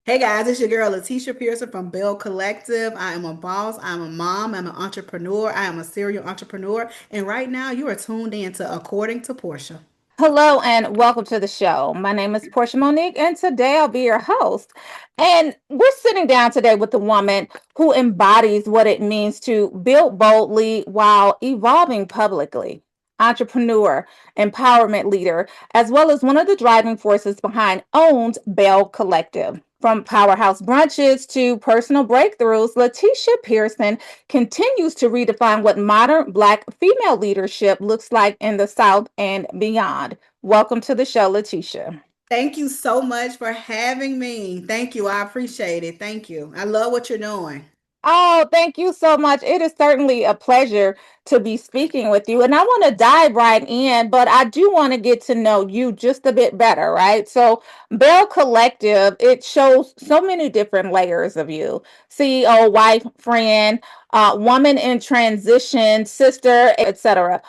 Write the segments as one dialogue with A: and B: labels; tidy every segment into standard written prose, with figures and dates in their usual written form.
A: Hey guys, it's your girl Lateshia Pearson from Belle Collective. I am a boss, I'm a mom, I'm an entrepreneur, I am a serial entrepreneur, and right now you are tuned in to According to Portia.
B: Hello and welcome to the show. My name is Portia Monique, and today I'll be your host. And we're sitting down today with a woman who embodies what it means to build boldly while evolving publicly. Entrepreneur, empowerment leader, as well as one of the driving forces behind Owned Belle Collective. From powerhouse brunches to personal breakthroughs, Lateshia Pearson continues to redefine what modern Black female leadership looks like in the South and beyond. Welcome to the show, Lateshia.
A: Thank you so much for having me. Thank you. I appreciate it. Thank you. I love what you're doing.
B: Oh, thank you so much. It is certainly a pleasure to be speaking with you. And I want to dive right in, but I do want to get to know you just a bit better, right? So, Bell Collective, it shows so many different layers of you: CEO, wife, friend, woman in transition, sister, etc.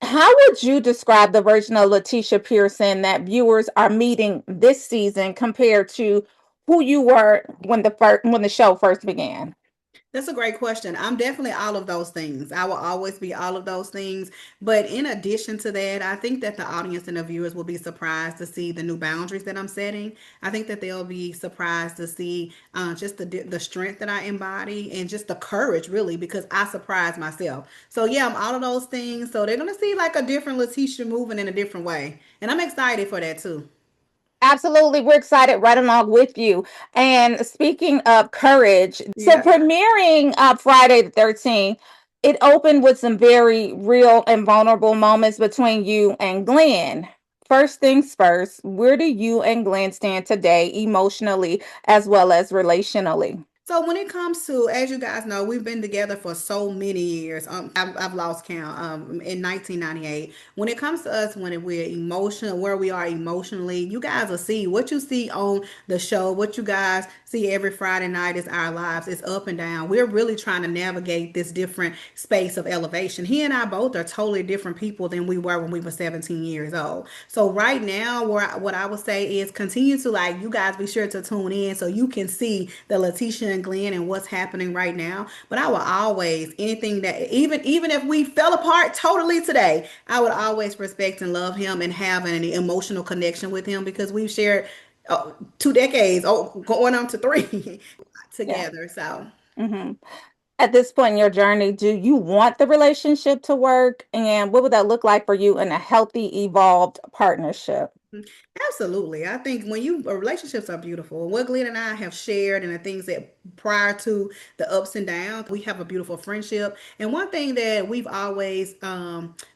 B: How would you describe the version of Lateshia Pearson that viewers are meeting this season compared to who you were when the show first began?
A: That's a great question. I'm definitely all of those things. I will always be all of those things. But in addition to that, I think that the audience and the viewers will be surprised to see the new boundaries that I'm setting. I think that they'll be surprised to see just the strength that I embody and just the courage, really, because I surprise myself. So yeah, I'm all of those things. So they're gonna see like a different Letitia moving in a different way, and I'm excited for that too.
B: Absolutely. We're excited right along with you. And speaking of courage, so
A: Yeah.
B: premiering Friday the 13th, it opened with some very real and vulnerable moments between you and Glenn. First things first, where do you and Glenn stand today, emotionally as well as relationally?
A: So when it comes to, as you guys know, we've been together for so many years. I've lost count. In 1998, when it comes to us, when we're emotional, where we are emotionally, you guys will see what you see on the show. What you guys see every Friday night is our lives. It's up and down. We're really trying to navigate this different space of elevation. He and I both are totally different people than we were when we were 17 years old. So right now, what I would say is continue to, like, you guys be sure to tune in so you can see the Letitia and Glenn and what's happening right now. But I will always, anything that, even if we fell apart totally today, I would always respect and love him and have an emotional connection with him because we've shared 2 decades, going on to three
B: Yeah.
A: together. So
B: hmm At this point in your journey, do you want the relationship to work? And what would that look like for you in a healthy, evolved partnership?
A: absolutely. I think when you relationships are beautiful. What Glenn and I have shared and the things that prior to the ups and downs, we have a beautiful friendship. And one thing that we've always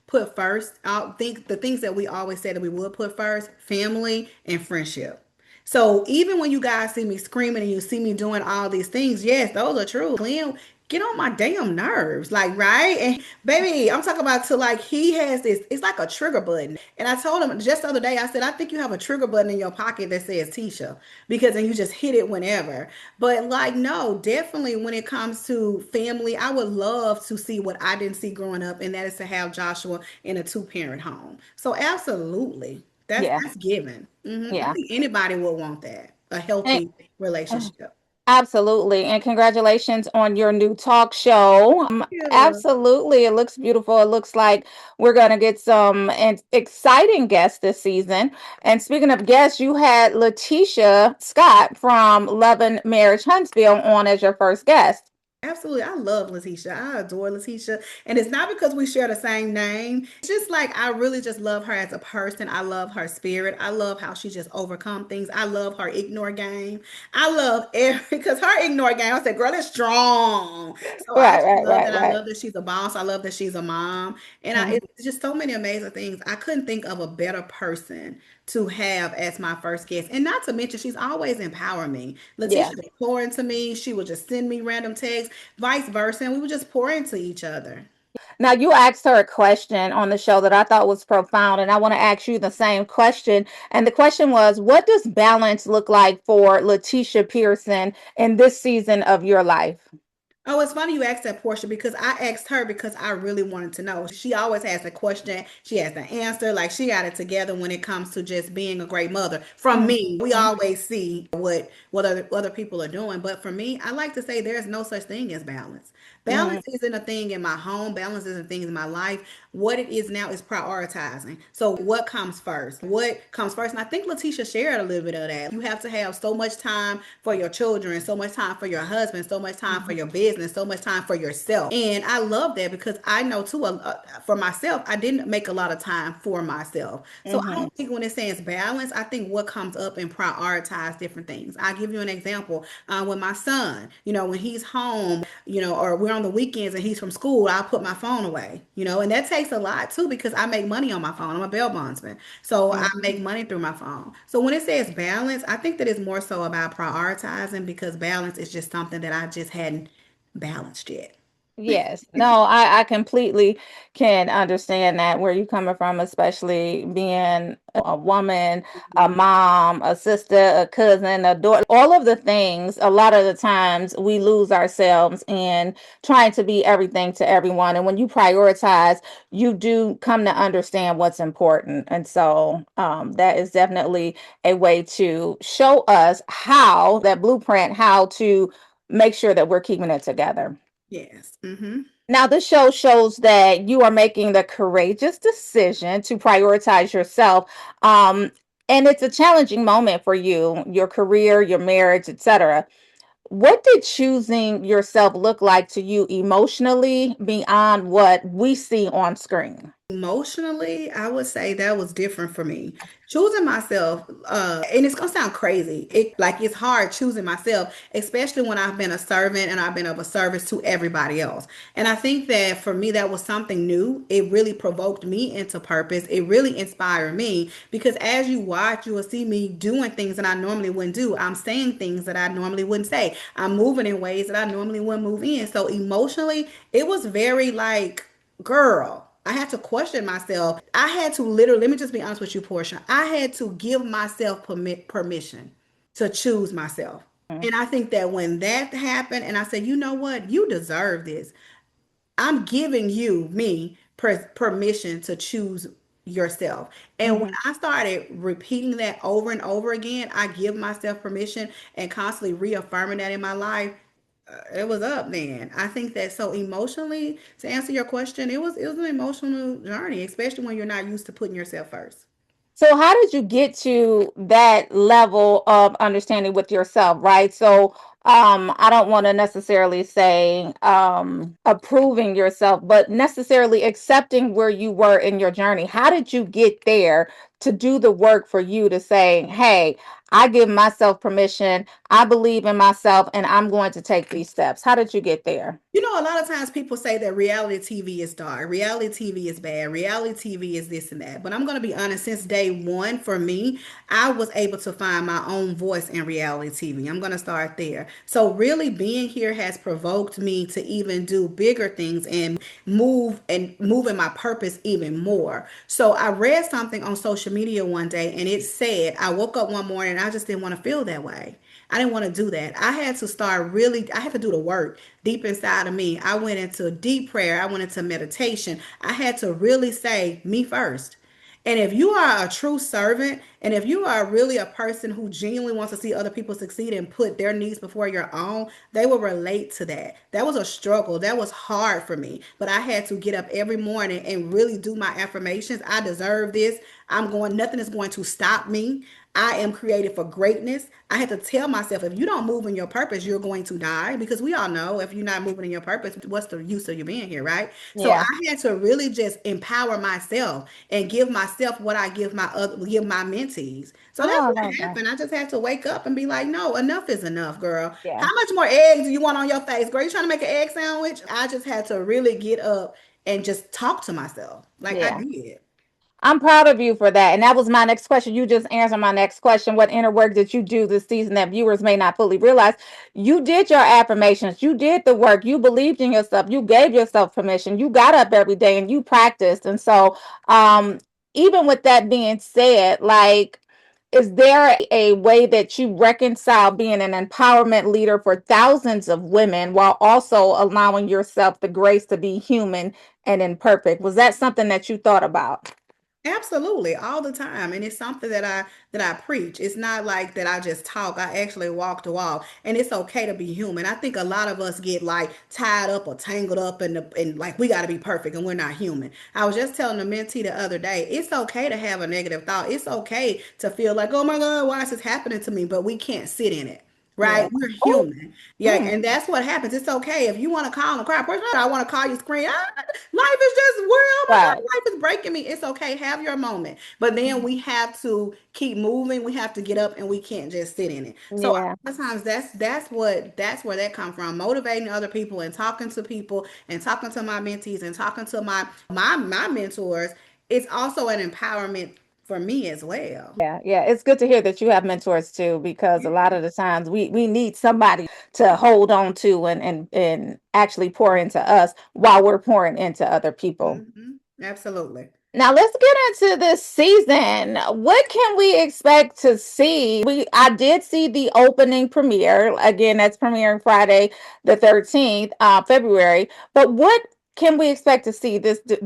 A: put first, I think the things that we always said that we would put first, family and friendship. So even when you guys see me screaming and you see me doing all these things, yes, those are true. Glenn get on my damn nerves, like, right? And baby, I'm talking about to, like, he has this, it's like a trigger button. And I told him just the other day, I said, I think you have a trigger button in your pocket that says Tisha, because then you just hit it whenever. But like, no, definitely when it comes to family, I would love to see what I didn't see growing up, and that is to have Joshua in a two-parent home. So absolutely.
B: Yeah,
A: That's given. I
B: yeah.
A: think anybody would want that. A
B: And-
A: healthy relationship.
B: Absolutely. And congratulations on your new talk show.
A: Yeah.
B: Absolutely. It looks beautiful. It looks like we're going to get some exciting guests this season. And speaking of guests, you had Letitia Scott from Love and Marriage Huntsville on as your first guest.
A: Absolutely. I love Letitia. I adore Letitia. And it's not because we share the same name. It's just like I really just love her as a person. I love her spirit. I love how she just overcome things. I love her ignore game. I love every because her ignore game, I said, girl, it's strong. So I
B: Right,
A: just
B: right,
A: love
B: right,
A: that. I
B: right.
A: love that she's a boss. I love that she's a mom. And
B: Mhm.
A: it's just so many amazing things. I couldn't think of a better person to have as my first guest. And not to mention, she's always empowering me.
B: Yeah.
A: Letitia would pour into me. She would just send me random texts, vice versa, and we would just pour into each other.
B: Now, you asked her a question on the show that I thought was profound, and I want to ask you the same question. And the question was, what does balance look like for Letitia Pearson in this season of your life?
A: Oh, it's funny you asked that, Portia, because I asked her because I really wanted to know. She always has a question. She has the answer. Like she got it together when it comes to just being a great mother. From me, we
B: Mhm.
A: always see what other people are doing, but for me, I like to say there's no such thing as balance. Balance
B: Mhm.
A: isn't a thing in my home. Balance isn't a thing in my life. What it is now is prioritizing. So what comes first? What comes first? And I think Letitia shared a little bit of that. You have to have so much time for your children, so much time for your husband, so much time for
B: Mhm.
A: your business, so much time for yourself. And I love that because I know too, for myself, I didn't make a lot of time for myself. So I
B: Mhm.
A: don't think when it says balance, I think what comes up and prioritize different things. I'll give you an example. With my son, when he's home, or we're on the weekends and he's from school, I'll put my phone away, and that takes a lot too because I make money on my phone. I'm a bail bondsman. So I
B: Mhm.
A: make money through my phone. So when it says balance, I think that it's more so about prioritizing because balance is just something that I just hadn't balanced yet.
B: Yes. No, I completely can understand that where you coming from, especially being a woman, a mom, a sister, a cousin, a daughter, all of the things. A lot of the times we lose ourselves in trying to be everything to everyone. And when you prioritize, you do come to understand what's important. And so that is definitely a way to show us how that blueprint, how to make sure that we're keeping it together.
A: Yes. Mm-hmm.
B: Now, this show shows that you are making the courageous decision to prioritize yourself. Um, and it's a challenging moment for you, your career, your marriage, etc. What did choosing yourself look like to you emotionally beyond what we see on screen?
A: Emotionally, I would say that was different for me. Choosing myself, and it's gonna sound crazy. It's hard choosing myself, especially when I've been a servant and I've been of a service to everybody else. And I think that for me, that was something new. It really provoked me into purpose. It really inspired me because as you watch, you will see me doing things that I normally wouldn't do. I'm saying things that I normally wouldn't say. I'm moving in ways that I normally wouldn't move in. So emotionally, it was very like, girl, I had to question myself. I had to literally, let me just be honest with you, Portia. I had to give myself permission to choose myself. And I think that when that happened, and I said, you know what? You deserve this. I'm giving you, me, permission to choose yourself. And when
B: Mhm.
A: I started repeating that over and over again, I give myself permission and constantly reaffirming that in my life. It was up then. I think that so emotionally, to answer your question, it was an emotional journey, especially when you're not used to putting yourself first.
B: So, how did you get to that level of understanding with yourself, right? So, I don't want to necessarily say approving yourself, but necessarily accepting where you were in your journey. How did you get there to do the work for you to say, hey, I give myself permission, I believe in myself, and I'm going to take these steps? How did you get there?
A: A lot of times people say that reality TV is dark, reality TV is bad, reality TV is this and that. But I'm going to be honest, since day one, for me, I was able to find my own voice in reality TV. I'm going to start there. So, really, being here has provoked me to even do bigger things and move in my purpose even more. So, I read something on social media one day and it said, I woke up one morning and I just didn't want to feel that way. I didn't want to do that. I had to do the work deep inside of me. I went into deep prayer. I went into meditation. I had to really say, me first. And if you are a true servant, and if you are really a person who genuinely wants to see other people succeed and put their needs before your own, they will relate to that. That was a struggle. That was hard for me. But I had to get up every morning and really do my affirmations. I deserve this. Nothing is going to stop me. I am created for greatness. I had to tell myself if you don't move in your purpose, you're going to die because we all know if you're not moving in your purpose, what's the use of you being here, right? So
B: Yeah.
A: I had to really just empower myself and give myself what I give my mentees. So that's
B: Oh, I
A: what
B: love that.
A: happened. I just had to wake up and be like, no, enough is enough, girl.
B: Yeah.
A: How much more eggs do you want on your face, girl? You trying to make an egg sandwich? I just had to really get up and just talk to myself like I
B: Yeah.
A: did.
B: I'm proud of you for that. And that was my next question. You just answered my next question. What inner work did you do this season that viewers may not fully realize? You did your affirmations. You did the work. You believed in yourself. You gave yourself permission. You got up every day and you practiced. And so, even with that being said, like, Is there a way that you reconcile being an empowerment leader for thousands of women while also allowing yourself the grace to be human and imperfect? Was that something that you thought about?
A: Absolutely, all the time. And it's something that I preach. It's not like that I just talk. I actually walk the walk. And it's okay to be human. I think a lot of us get like tied up or tangled up in like we got to be perfect and we're not human. I was just telling a mentee the other day, it's okay to have a negative thought. It's okay to feel like, "Oh my God, why is this happening to me?" But we can't sit in it.
B: Yeah.
A: Right? We're
B: Oh,
A: human. Yeah,
B: mm,
A: and that's what happens. It's okay if you want to call and cry. Personally, I want to call you scream. Life is just where, oh my
B: right.
A: God, life is breaking me. It's okay. Have your moment. But then we have to keep moving. We have to get up and we can't just sit in it. So a
B: Yeah.
A: lot of times that's where that comes from. Motivating other people and talking to people and talking to my mentees and talking to my mentors. It's also an empowerment for me as well.
B: Yeah, yeah. It's good to hear that you have mentors too, because a lot of the times we need somebody to hold on to and actually pour into us while we're pouring into other people.
A: Absolutely.
B: Now let's get into this season. What can we expect to see? I did see the opening premiere. Again, that's premiering Friday the 13th, February. But what can we expect to see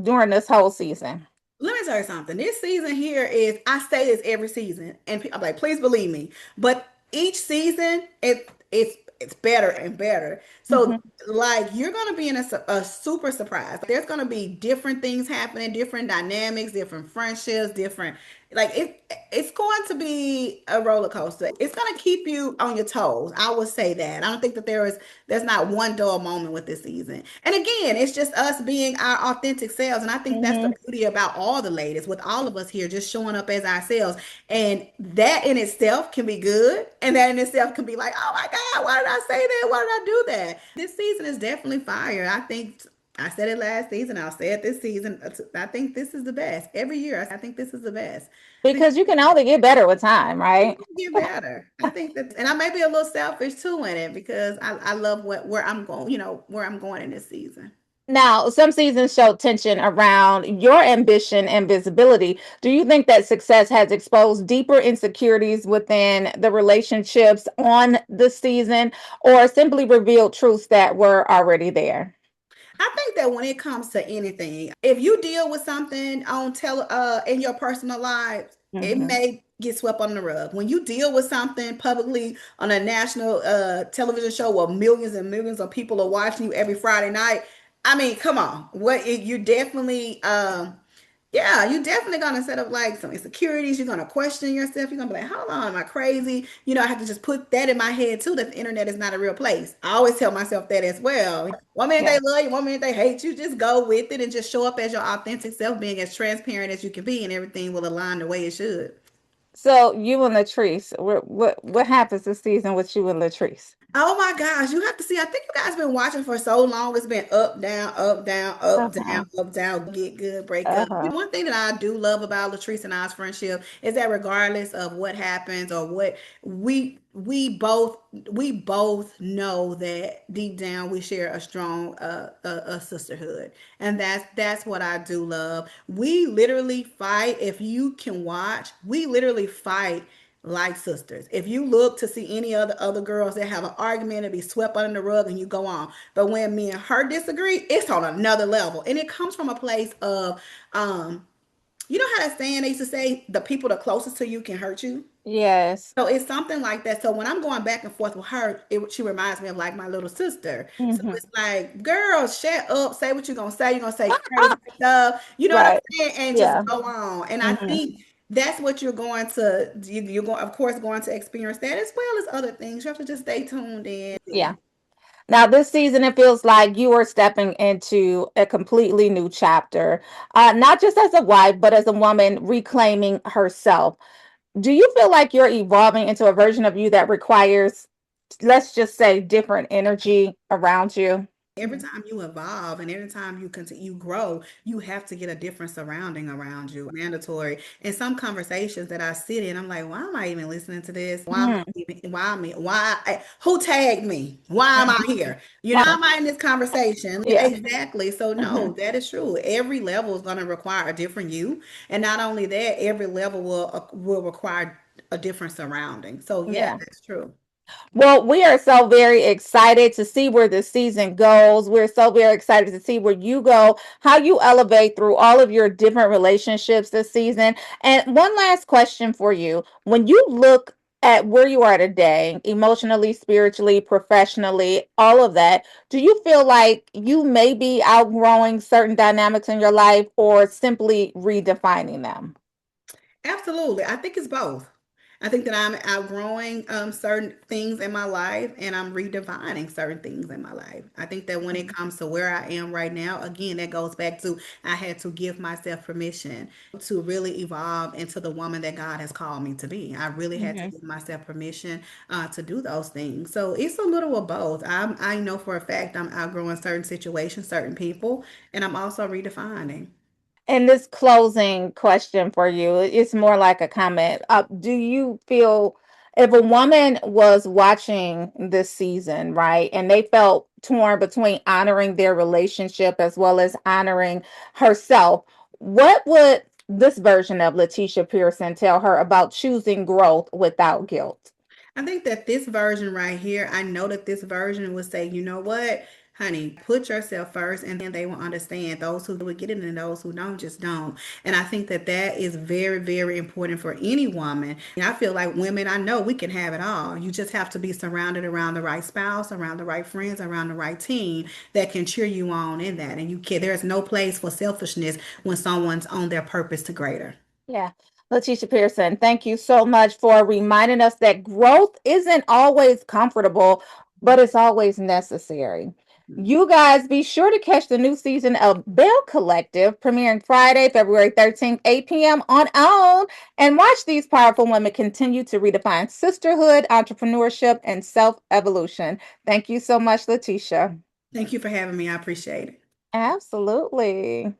B: during this whole season?
A: Let me tell you something. This season here is, I say this every season, and I'm like, please believe me. But each season, it's better and better. So,
B: Mhm.
A: like, you're gonna be in a super surprise. There's gonna be different things happening, different dynamics, different friendships, different like it's going to be a roller coaster. It's going to keep you on your toes. I would say that. I don't think that there's not one dull moment with this season. And again, it's just us being our authentic selves. And I think that's the
B: Mhm.
A: beauty about all the ladies, with all of us here, just showing up as ourselves. And that in itself can be good. And that in itself can be like, oh my God, why did I say that? Why did I do that? This season is definitely fire. I think I said it last season. I'll say it this season. I think this is the best. Every year, I think this is the best. I think
B: Because you can only get better with time, right?
A: it get better. I think that, and I may be a little selfish too in it because I love where I'm going. Where I'm going in this season.
B: Now, some seasons show tension around your ambition and visibility. Do you think that success has exposed deeper insecurities within the relationships on the season, or simply revealed truths that were already there?
A: I think that when it comes to anything, if you deal with something on in your personal lives, it
B: Hmm.
A: may get swept under the rug. When you deal with something publicly on a national television show where millions and millions of people are watching you every Friday night, I mean, come on, you definitely yeah, you're definitely gonna set up like some insecurities. You're gonna question yourself. You're gonna be like, hold on, am I crazy? I have to just put that in my head too, that the internet is not a real place. I always tell myself that as well. One minute
B: Yeah.
A: they love you, one minute they hate you. Just go with it and just show up as your authentic self, being as transparent as you can be, and everything will align the way it should.
B: So you and Latrice, what happens this season with you and Latrice?
A: Oh my gosh, you have to see. I think you guys been watching for so long. It's been up, down, up, down, up, down,
B: Uh-huh.
A: up, down, get good, break up.
B: Uh-huh.
A: One thing that I do love about Latrice and I's friendship is that regardless of what happens or what we both know that deep down we share a strong a sisterhood, and that's what I do love. We literally fight. If you can watch, we literally fight like sisters. If you look to see any other girls that have an argument and be swept under the rug and you go on, but when me and her disagree, it's on another level, and it comes from a place of you know how that saying they used to say, the people the closest to you can hurt you.
B: Yes.
A: So it's something like that. So when I'm going back and forth with her, she reminds me of like my little sister. So
B: Hmm.
A: it's like, girl, shut up, say what you're gonna say. You're gonna say crazy stuff. You know what
B: Right.
A: I'm saying? And just
B: Yeah.
A: go on. And I
B: Hmm.
A: think that's what you're going, of course, going to experience that as well as other things. You have to just stay tuned in.
B: Yeah. Now, this season, it feels like you are stepping into a completely new chapter, not just as a wife, but as a woman reclaiming herself. Do you feel like you're evolving into a version of you that requires, let's just say, different energy around you?
A: Every time you evolve and every time you continue, you grow, you have to get a different surrounding around you. Mandatory. In some conversations that I sit in, I'm like, why am I even listening to this? Why am I
B: Mhm.
A: even, who tagged me? Why am I here? Why
B: Yeah.
A: am I in this conversation?
B: Yeah.
A: Exactly. So
B: Hmm.
A: no, that is true. Every level is going to require a different you. And not only that, every level will require a different surrounding. So yeah,
B: Yeah.
A: that's true.
B: Well, we are so very excited to see where the season goes. We're so very excited to see where you go, how you elevate through all of your different relationships this season. And one last question for you. When you look at where you are today, emotionally, spiritually, professionally, all of that, do you feel like you may be outgrowing certain dynamics in your life or simply redefining them?
A: Absolutely. I think it's both. I think that I'm outgrowing certain things in my life and I'm redefining certain things in my life. I think that when it comes to where I am right now, again, that goes back to I had to give myself permission to really evolve into the woman that God has called me to be. I really had to
B: Mhm.
A: give myself permission to do those things. So it's a little of both. I know for a fact I'm outgrowing certain situations, certain people, and I'm also redefining.
B: And this closing question for you, it's more like a comment. Do you feel if a woman was watching this season, right, and they felt torn between honoring their relationship as well as honoring herself, what would this version of Lateshia Pearson tell her about choosing growth without guilt?
A: I think that this version right here, I know that this version would say, you know what, honey, put yourself first, and then they will understand. Those who would get it and those who don't just don't. And I think that that is very, very important for any woman. And I feel like women, I know we can have it all. You just have to be surrounded around the right spouse, around the right friends, around the right team that can cheer you on in that. And you can, there's no place for selfishness when someone's on their purpose to greater.
B: Yeah. Letitia Pearson, thank you so much for reminding us that growth isn't always comfortable, but it's always necessary. You guys be sure to catch the new season of Belle Collective premiering Friday, February 13th, 8 p.m. on OWN, and watch these powerful women continue to redefine sisterhood, entrepreneurship, and self evolution. Thank you so much, Letitia.
A: Thank you for having me. I appreciate it.
B: Absolutely.